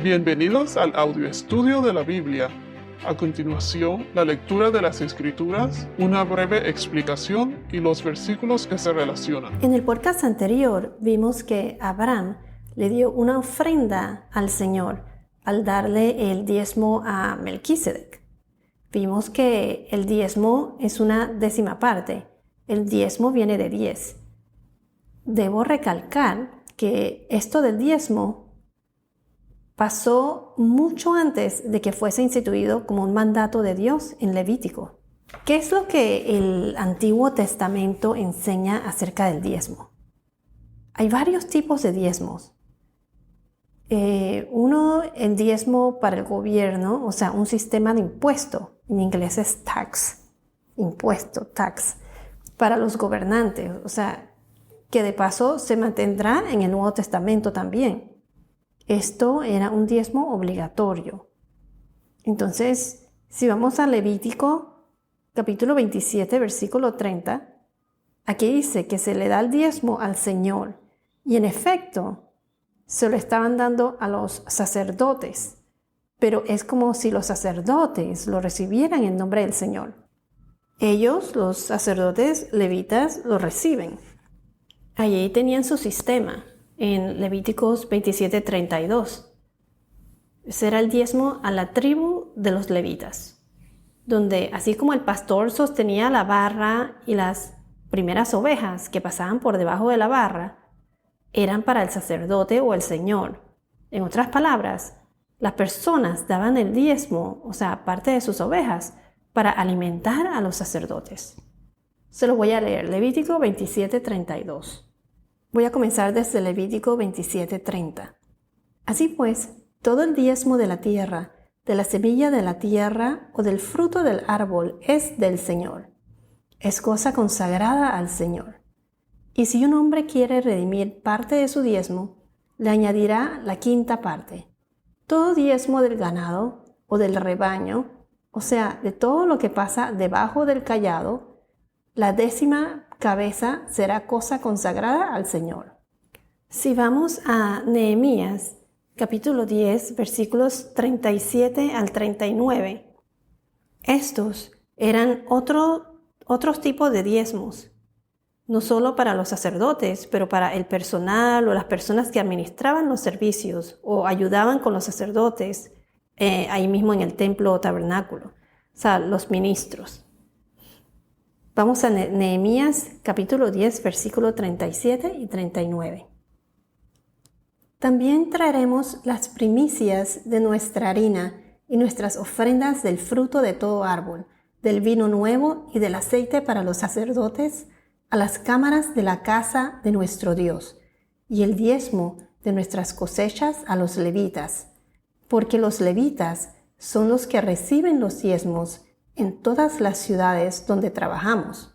Bienvenidos al audio estudio de la Biblia. A continuación, la lectura de las Escrituras, una breve explicación y los versículos que se relacionan. En el podcast anterior vimos que Abraham le dio una ofrenda al Señor al darle el diezmo a Melquisedec. Vimos que el diezmo es una décima parte. El diezmo viene de 10. Debo recalcar que esto del diezmo pasó mucho antes de que fuese instituido como un mandato de Dios en Levítico. ¿Qué es lo que el Antiguo Testamento enseña acerca del diezmo? Hay varios tipos de diezmos. Uno, el diezmo para el gobierno, o sea, un sistema de impuesto. En inglés es tax, impuesto, tax, para los gobernantes, o sea, que de paso se mantendrá en el Nuevo Testamento también. Esto era un diezmo obligatorio. Entonces, si vamos a Levítico, capítulo 27, versículo 30, aquí dice que se le da el diezmo al Señor. Y en efecto, se lo estaban dando a los sacerdotes. Pero es como si los sacerdotes lo recibieran en nombre del Señor. Ellos, los sacerdotes levitas, lo reciben. Allí tenían su sistema. En Levíticos 27:32. Ese era el diezmo a la tribu de los levitas, donde así como el pastor sostenía la barra y las primeras ovejas que pasaban por debajo de la barra, eran para el sacerdote o el Señor. En otras palabras, las personas daban el diezmo, o sea, parte de sus ovejas, para alimentar a los sacerdotes. Se lo voy a leer, Levítico 27:32. Voy a comenzar desde Levítico 27:30. Así pues, todo el diezmo de la tierra, de la semilla de la tierra o del fruto del árbol es del Señor. Es cosa consagrada al Señor. Y si un hombre quiere redimir parte de su diezmo, le añadirá la quinta parte. Todo diezmo del ganado o del rebaño, o sea, de todo lo que pasa debajo del cayado, la décima cabeza será cosa consagrada al Señor. Si vamos a Nehemías, capítulo 10, versículos 37 al 39, estos eran otros tipos de diezmos, no solo para los sacerdotes, pero para el personal o las personas que administraban los servicios o ayudaban con los sacerdotes ahí mismo en el templo o tabernáculo, o sea, los ministros. Vamos a Nehemías capítulo 10, versículo 37 y 39. También traeremos las primicias de nuestra harina y nuestras ofrendas del fruto de todo árbol, del vino nuevo y del aceite para los sacerdotes, a las cámaras de la casa de nuestro Dios, y el diezmo de nuestras cosechas a los levitas, porque los levitas son los que reciben los diezmos en todas las ciudades donde trabajamos.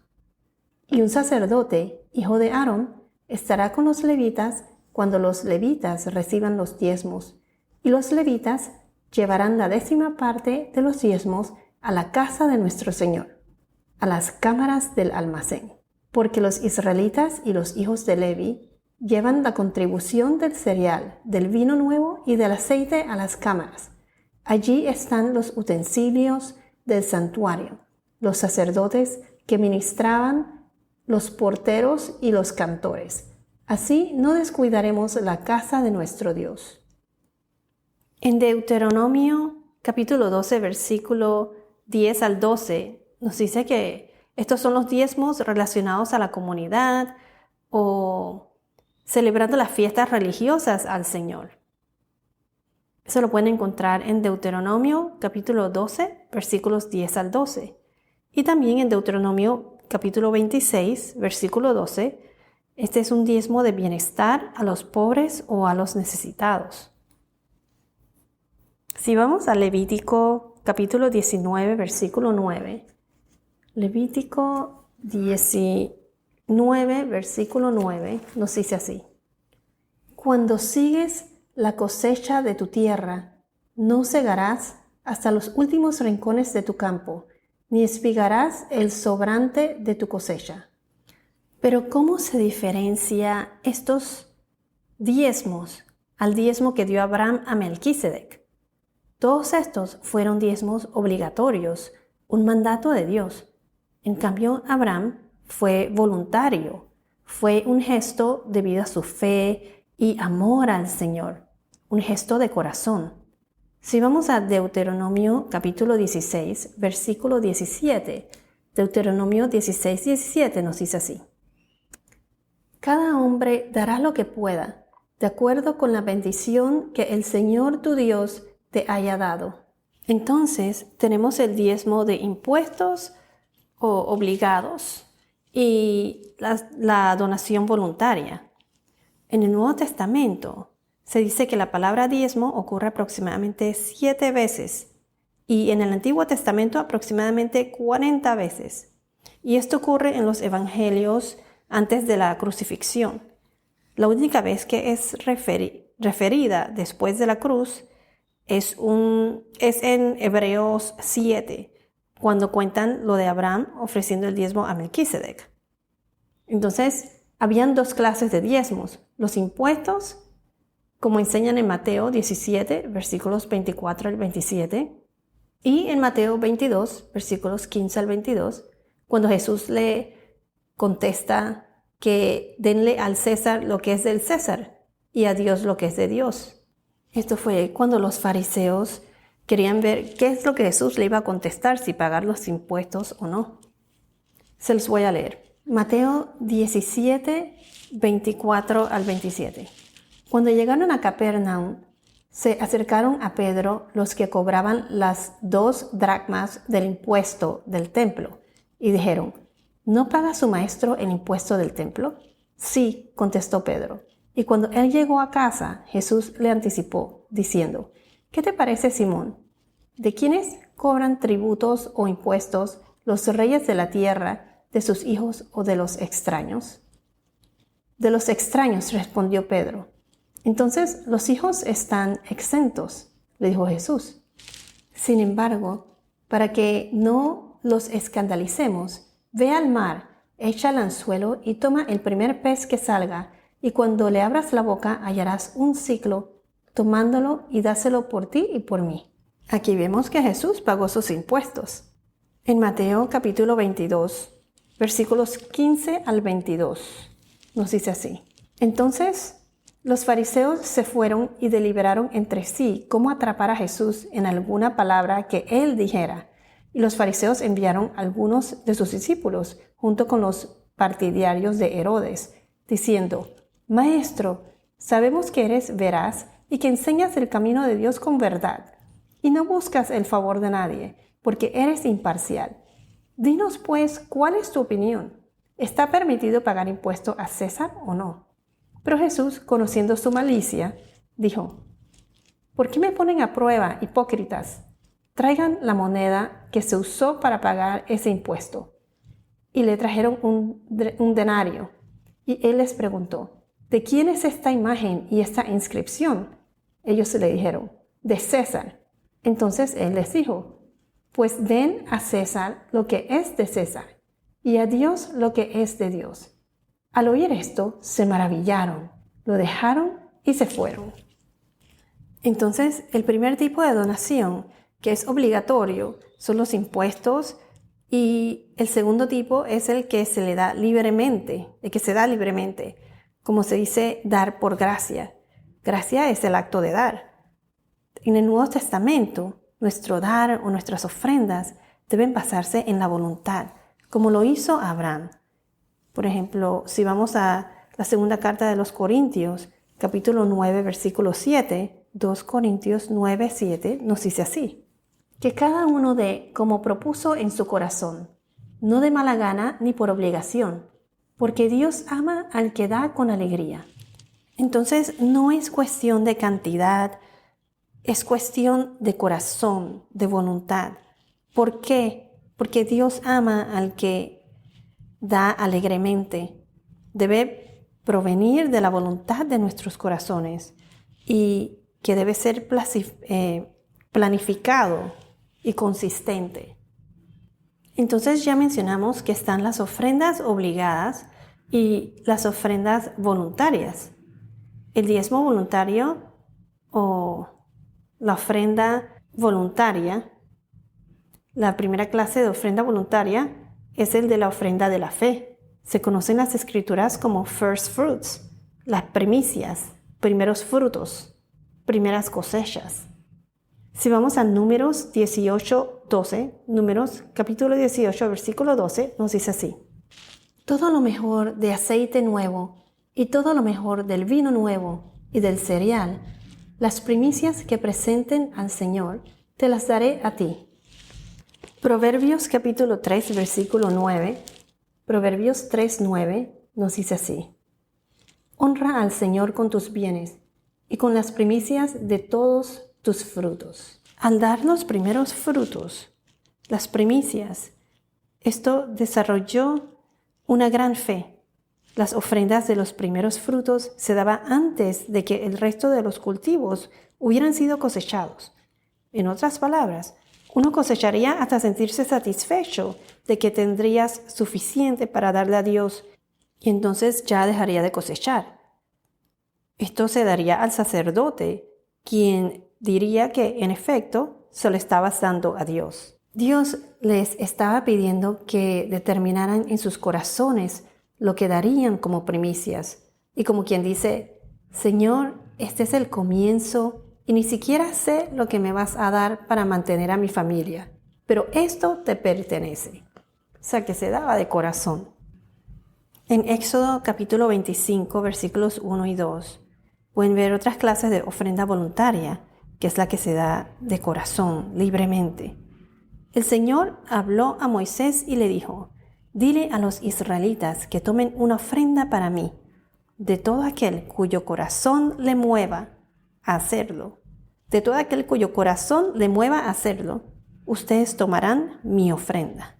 Y un sacerdote, hijo de Aarón, estará con los levitas cuando los levitas reciban los diezmos, y los levitas llevarán la décima parte de los diezmos a la casa de nuestro Señor, a las cámaras del almacén, porque los israelitas y los hijos de Levi llevan la contribución del cereal, del vino nuevo y del aceite a las cámaras. Allí están los utensilios del santuario, los sacerdotes que ministraban, los porteros y los cantores. Así no descuidaremos la casa de nuestro Dios. En Deuteronomio capítulo 12, versículo 10 al 12, nos dice que estos son los diezmos relacionados a la comunidad o celebrando las fiestas religiosas al Señor. Eso lo pueden encontrar en Deuteronomio capítulo 12, versículos 10 al 12. Y también en Deuteronomio capítulo 26, versículo 12. Este es un diezmo de bienestar a los pobres o a los necesitados. Si vamos a Levítico capítulo 19, versículo 9. Levítico 19, versículo 9 nos dice así. Cuando sigues la cosecha de tu tierra, no segarás hasta los últimos rincones de tu campo, ni espigarás el sobrante de tu cosecha. Pero ¿cómo se diferencia estos diezmos al diezmo que dio Abraham a Melquisedec. Todos estos fueron diezmos obligatorios, un mandato de Dios. En cambio, Abraham fue voluntario, fue un gesto debido a su fe y amor al Señor, un gesto de corazón. Si vamos a Deuteronomio capítulo 16, versículo 17, Deuteronomio 16, 17 nos dice así: Cada hombre dará lo que pueda, de acuerdo con la bendición que el Señor tu Dios te haya dado. Entonces tenemos el diezmo de impuestos o obligados y la donación voluntaria. En el Nuevo Testamento se dice que la palabra diezmo ocurre aproximadamente 7 veces y en el Antiguo Testamento aproximadamente 40 veces. Y esto ocurre en los evangelios antes de la crucifixión. La única vez que es referida después de la cruz es en Hebreos 7, cuando cuentan lo de Abraham ofreciendo el diezmo a Melquisedec. Entonces, habían 2 clases de diezmos: los impuestos, como enseñan en Mateo 17, versículos 24 al 27, y en Mateo 22, versículos 15 al 22, cuando Jesús le contesta que denle al César lo que es del César y a Dios lo que es de Dios. Esto fue cuando los fariseos querían ver qué es lo que Jesús le iba a contestar, si pagar los impuestos o no. Se los voy a leer. Mateo 17, 24 al 27. Cuando llegaron a Capernaum, se acercaron a Pedro los que cobraban las 2 dracmas del impuesto del templo y dijeron: ¿No paga su maestro el impuesto del templo? Sí, contestó Pedro. Y cuando él llegó a casa, Jesús le anticipó, diciendo: ¿Qué te parece, Simón? ¿De quiénes cobran tributos o impuestos los reyes de la tierra, de sus hijos o de los extraños? De los extraños, respondió Pedro. Entonces los hijos están exentos, le dijo Jesús. Sin embargo, para que no los escandalicemos, ve al mar, echa el anzuelo y toma el primer pez que salga, y cuando le abras la boca hallarás un siclo, tomándolo y dáselo por ti y por mí. Aquí vemos que Jesús pagó sus impuestos. En Mateo capítulo 22, versículos 15 al 22, nos dice así: Entonces los fariseos se fueron y deliberaron entre sí cómo atrapar a Jesús en alguna palabra que él dijera. Y los fariseos enviaron algunos de sus discípulos junto con los partidarios de Herodes, diciendo: Maestro, sabemos que eres veraz y que enseñas el camino de Dios con verdad, y no buscas el favor de nadie, porque eres imparcial. Dinos pues, ¿cuál es tu opinión? ¿Está permitido pagar impuesto a César o no? Pero Jesús, conociendo su malicia, dijo: ¿Por qué me ponen a prueba, hipócritas? Traigan la moneda que se usó para pagar ese impuesto. Y le trajeron un denario. Y él les preguntó: ¿De quién es esta imagen y esta inscripción? Ellos le dijeron: de César. Entonces él les dijo: pues den a César lo que es de César, y a Dios lo que es de Dios. Al oír esto, se maravillaron, lo dejaron y se fueron. Entonces, el primer tipo de donación, que es obligatorio, son los impuestos, y el segundo tipo es el que se le da libremente, el que se da libremente, como se dice, dar por gracia. Gracia es el acto de dar. En el Nuevo Testamento, nuestro dar o nuestras ofrendas deben basarse en la voluntad, como lo hizo Abraham. Por ejemplo, si vamos a la segunda carta de los Corintios, capítulo 9, versículo 7, 2 Corintios 9, 7, nos dice así: que cada uno dé como propuso en su corazón, no de mala gana ni por obligación, porque Dios ama al que da con alegría. Entonces, no es cuestión de cantidad, es cuestión de corazón, de voluntad. ¿Por qué? Porque Dios ama al que da alegremente. Debe provenir de la voluntad de nuestros corazones y que debe ser planificado y consistente. Entonces ya mencionamos que están las ofrendas obligadas y las ofrendas voluntarias. El diezmo voluntario o la ofrenda voluntaria. La primera clase de ofrenda voluntaria es el de la ofrenda de la fe. Se conocen las escrituras como first fruits, las primicias, primeros frutos, primeras cosechas. Si vamos a Números 18:12, Números capítulo 18, versículo 12, nos dice así: todo lo mejor de aceite nuevo y todo lo mejor del vino nuevo y del cereal, las primicias que presenten al Señor, te las daré a ti. Proverbios capítulo 3, versículo 9, Proverbios 3:9 nos dice así: honra al Señor con tus bienes y con las primicias de todos tus frutos. Al dar los primeros frutos, las primicias, esto desarrolló una gran fe. Las ofrendas de los primeros frutos se daban antes de que el resto de los cultivos hubieran sido cosechados. En otras palabras, uno cosecharía hasta sentirse satisfecho de que tendrías suficiente para darle a Dios y entonces ya dejaría de cosechar. Esto se daría al sacerdote, quien diría que en efecto se lo estabas dando a Dios. Dios les estaba pidiendo que determinaran en sus corazones lo que darían como primicias. Y como quien dice: Señor, este es el comienzo y ni siquiera sé lo que me vas a dar para mantener a mi familia, pero esto te pertenece. O sea, que se daba de corazón. En Éxodo capítulo 25, versículos 1 y 2, pueden ver otras clases de ofrenda voluntaria, que es la que se da de corazón, libremente. El Señor habló a Moisés y le dijo: dile a los israelitas que tomen una ofrenda para mí, de todo aquel cuyo corazón le mueva a hacerlo. De todo aquel cuyo corazón le mueva a hacerlo, ustedes tomarán mi ofrenda.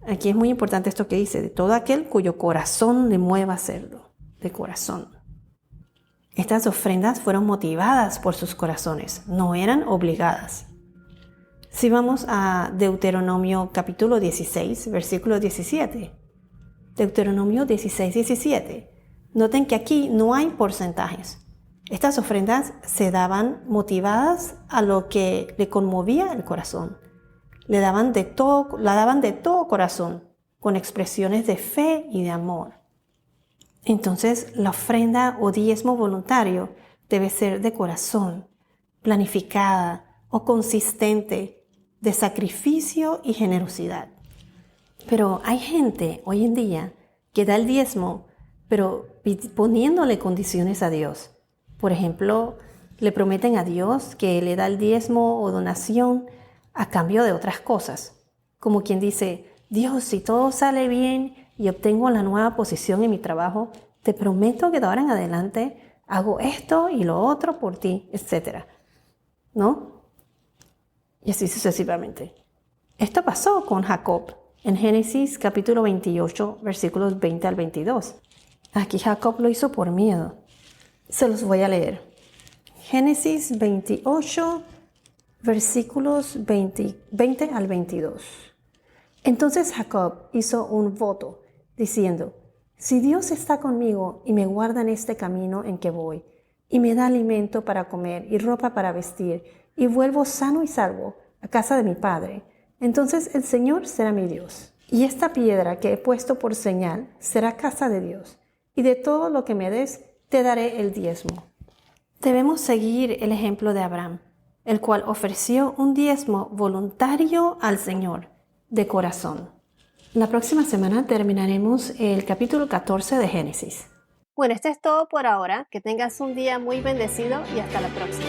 Aquí es muy importante esto que dice: de todo aquel cuyo corazón le mueva a hacerlo, de corazón. Estas ofrendas fueron motivadas por sus corazones, no eran obligadas. Si vamos a Deuteronomio capítulo 16, versículo 17. Deuteronomio 16, 17. Noten que aquí no hay porcentajes. Estas ofrendas se daban motivadas a lo que le conmovía el corazón. La daban de todo corazón, con expresiones de fe y de amor. Entonces, la ofrenda o diezmo voluntario debe ser de corazón, planificada o consistente, de sacrificio y generosidad. Pero hay gente hoy en día que da el diezmo, pero poniéndole condiciones a Dios. Por ejemplo, le prometen a Dios que le da el diezmo o donación a cambio de otras cosas. Como quien dice: Dios, si todo sale bien y obtengo la nueva posición en mi trabajo, te prometo que de ahora en adelante hago esto y lo otro por ti, etc. ¿No? Y así sucesivamente. Esto pasó con Jacob en Génesis capítulo 28, versículos 20 al 22. Aquí Jacob lo hizo por miedo. Se los voy a leer. Génesis 28, versículos 20 al 22. Entonces Jacob hizo un voto, diciendo: si Dios está conmigo y me guarda en este camino en que voy, y me da alimento para comer y ropa para vestir, y vuelvo sano y salvo a casa de mi padre, entonces el Señor será mi Dios. Y esta piedra que he puesto por señal será casa de Dios, y de todo lo que me des te daré el diezmo. Debemos seguir el ejemplo de Abraham, el cual ofreció un diezmo voluntario al Señor, de corazón. La próxima semana terminaremos el capítulo 14 de Génesis. Bueno, esto es todo por ahora. Que tengas un día muy bendecido y hasta la próxima.